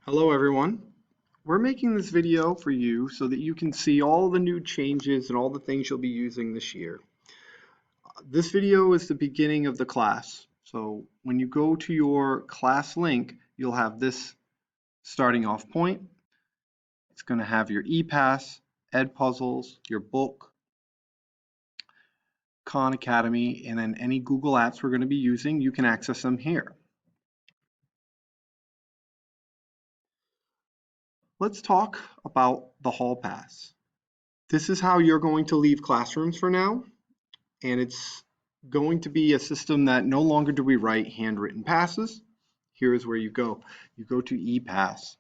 Hello everyone. We're making this video for you so that you can see all the new changes and all the things you'll be using this year. This video is the beginning of the class. So when you go to your class link, you'll have this starting off point. It's going to have your ePass, Edpuzzles, your book, Khan Academy, and then any Google apps we're going to be using, you can access them here. Let's talk about the Hall Pass. This is how you're going to leave classrooms for now. And it's going to be a system that no longer do we write handwritten passes. Here is where you go. You go to ePass.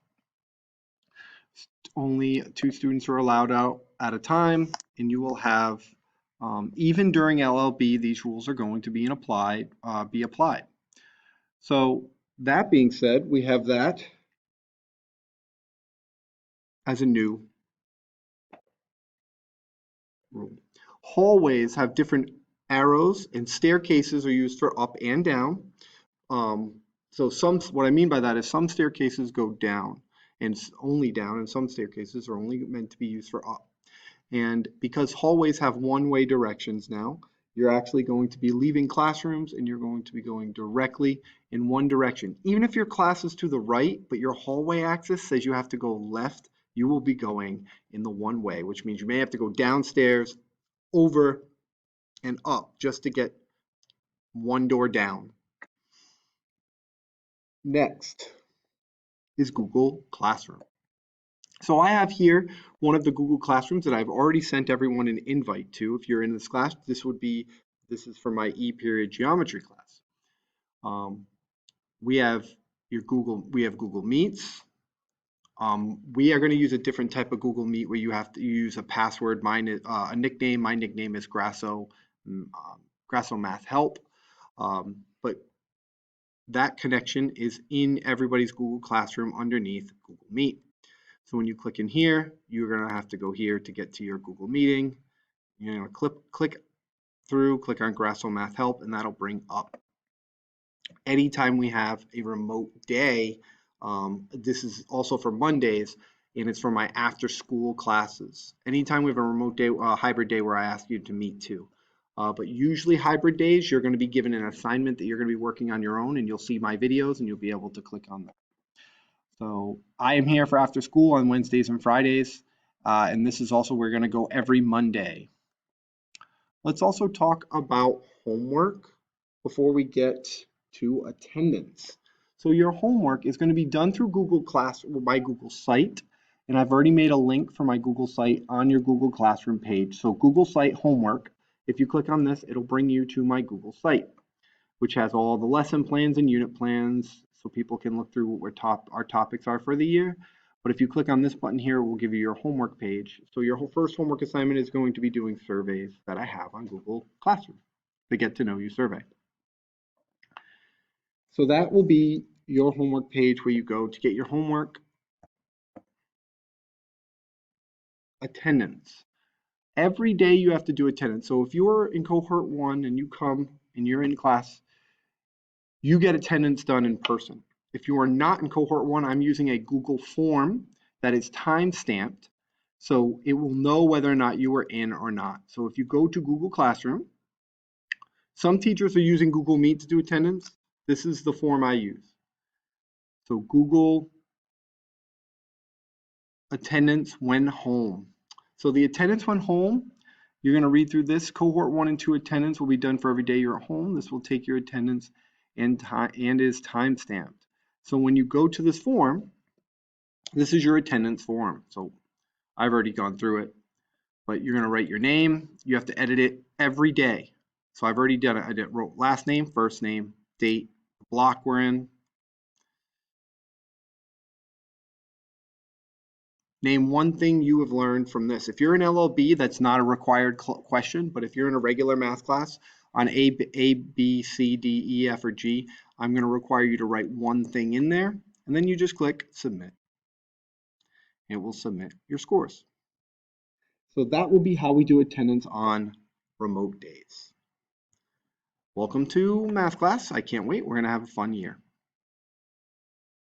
Only 2 students are allowed out at a time, and you will have, even during LLB, these rules are going to be applied. So that being said, we have that as a new rule. Hallways have different arrows, and staircases are used for up and down. So what I mean by that is some staircases go down and only down, and some staircases are only meant to be used for up. And because hallways have one-way directions now, you're actually going to be leaving classrooms and you're going to be going directly in one direction. Even if your class is to the right, but your hallway axis says you have to go left, you will be going in the one way, which means you may have to go downstairs, over, and up just to get one door down. Next is Google Classroom. So I have here one of the Google Classrooms that I've already sent everyone an invite to. If you're in this class, this is for my E-period geometry class. We have Google Meets. We are going to use a different type of Google Meet where you have to use a password. Mine is a nickname. My nickname is Grasso Math Help. But that connection is in everybody's Google Classroom underneath Google Meet. So when you click in here, you're going to have to go here to get to your Google Meeting. You're going to click through, click on Grasso Math Help, and that'll bring up. Anytime we have a remote day, this is also for Mondays, and it's for my after-school classes. Anytime we have a remote day, hybrid day where I ask you to meet too. But usually hybrid days, you're going to be given an assignment that you're going to be working on your own, and you'll see my videos, and you'll be able to click on them. So I am here for after school on Wednesdays and Fridays, and this is also we're going to go every Monday. Let's also talk about homework before we get to attendance. So your homework is going to be done through Google Class or by Google Site, and I've already made a link for my Google Site on your Google Classroom page. So Google Site homework, if you click on this, it'll bring you to my Google Site, which has all the lesson plans and unit plans, so people can look through what our topics are for the year. But if you click on this button here, it will give you your homework page. So your first homework assignment is going to be doing surveys that I have on Google Classroom, the Get to Know You survey. So that will be your homework page where you go to get your homework. Attendance. Every day you have to do attendance. So if you're in cohort 1 and you come and you're in class, you get attendance done in person. If you are not in cohort 1, I'm using a Google form that is time-stamped, so it will know whether or not you are in or not. So if you go to Google Classroom, some teachers are using Google Meet to do attendance. This is the form I use. So Google attendance when home. So the attendance when home, you're going to read through this. Cohort 1 and 2 attendance will be done for every day you're at home. This will take your attendance and is time-stamped. So when you go to this form, this is your attendance form. So I've already gone through it, but you're going to write your name. You have to edit it every day. So I've already done it. I wrote last name, first name, date, block we're in. Name one thing you have learned from this. If you're in LLB, that's not a required question, but if you're in a regular math class on A, B, C, D, E, F, or G, I'm going to require you to write one thing in there, and then you just click Submit. It will submit your scores. So that will be how we do attendance on remote days. Welcome to math class. I can't wait. We're going to have a fun year.